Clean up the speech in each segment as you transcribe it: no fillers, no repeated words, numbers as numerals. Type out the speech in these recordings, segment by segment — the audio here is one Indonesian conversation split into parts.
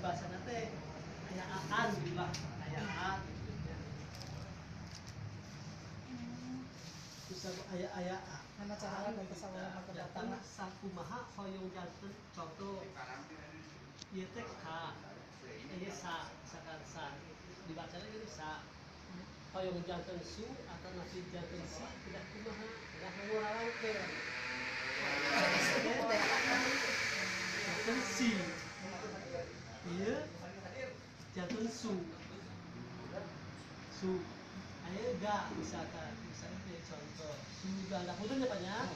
bahasa nate ayaan lah ayaan bisa ayah Nama cara dan kesalahan datang kedatangan. sang kumaha hoyong janten contoh ieu teh ka sa misalkan sa dibaca lagi sa hoyong janten su atau nasi janten si tidak kumaha tidak ngurang ke janten si ieu janten su ayo ga misalnya contoh suga nah kudunya banyak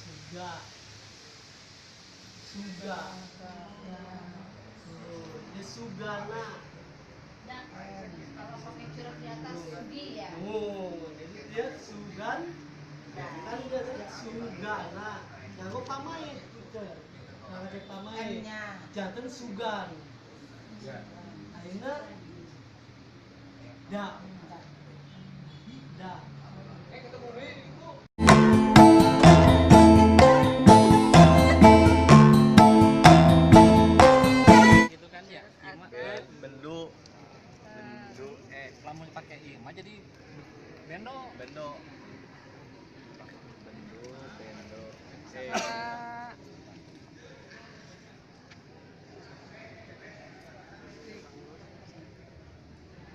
suga ya sugana Kalau pakai curug di atas sugi ya. jadi dia sugan kan dia sugana nganggo pamain nganggo pamain janten sugan ayeuna da gitu kan ya bendu lamun pakai ima jadi bendo bendu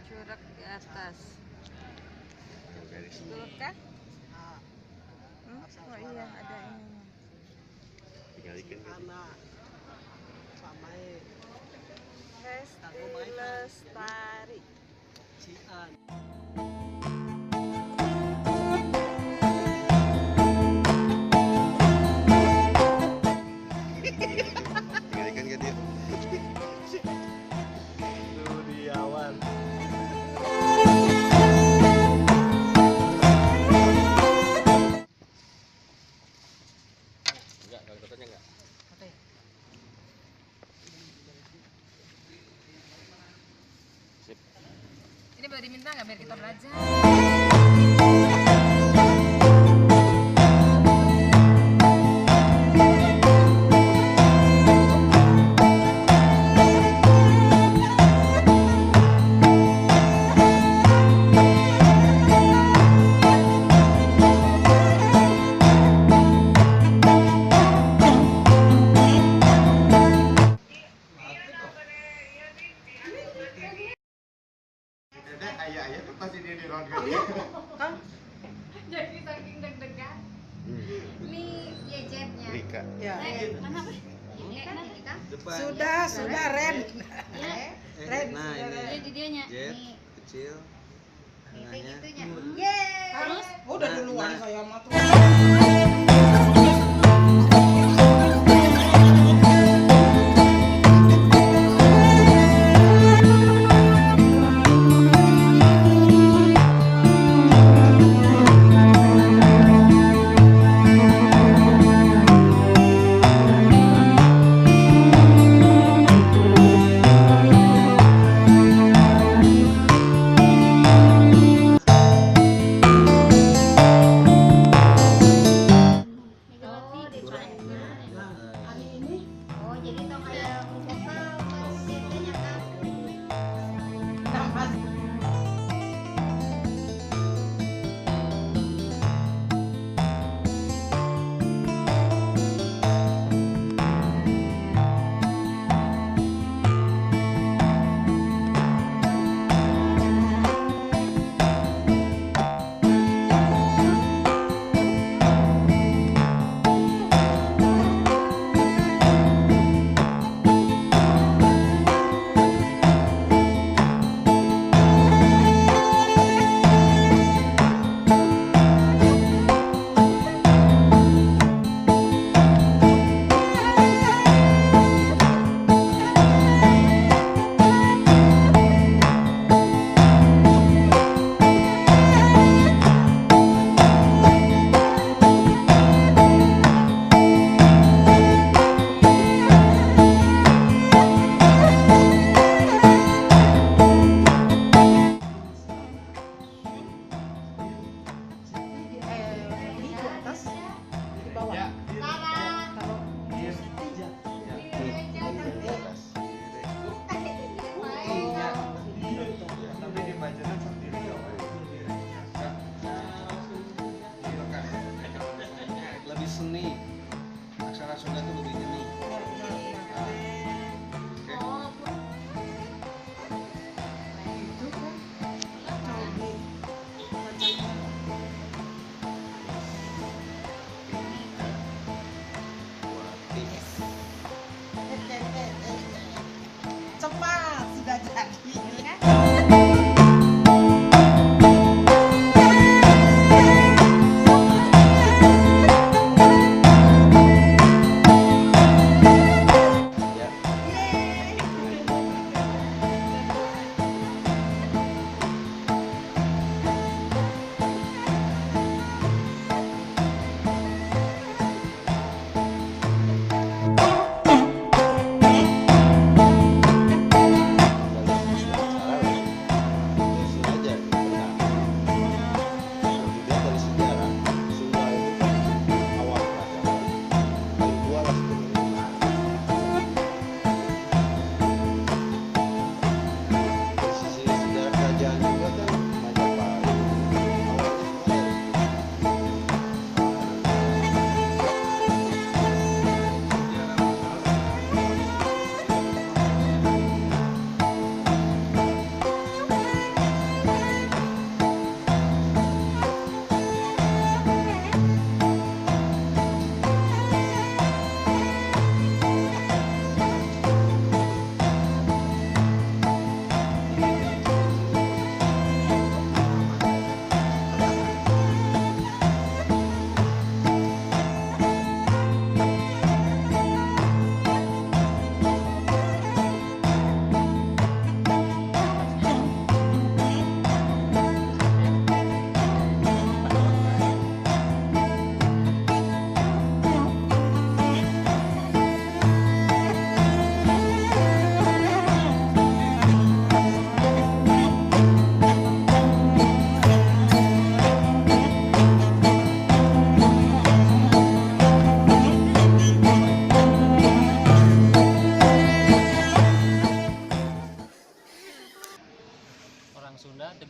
Curug di atas. Betul kan? Oh iya ada ininya. anak pamain Hesti Lestari. cian Tinggalkan ke dia. Itu di awan. Enggak, kalau katanya enggak. Sip. Ini boleh diminta nggak biar kita belajar? Ayah pasti dia di round Jadi saking deg-degan. Ini gadgetnya. Rika. Ya. Mana apa? Ini kan ini kan? Sudah Ren. Ren. Nah Ini ini dianya. jet Nih, kecil, ini tengahnya gitunya. Yeay. Terus Udah Nah, duluan nah. saya mah tuh.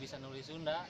bisa nulis Sunda.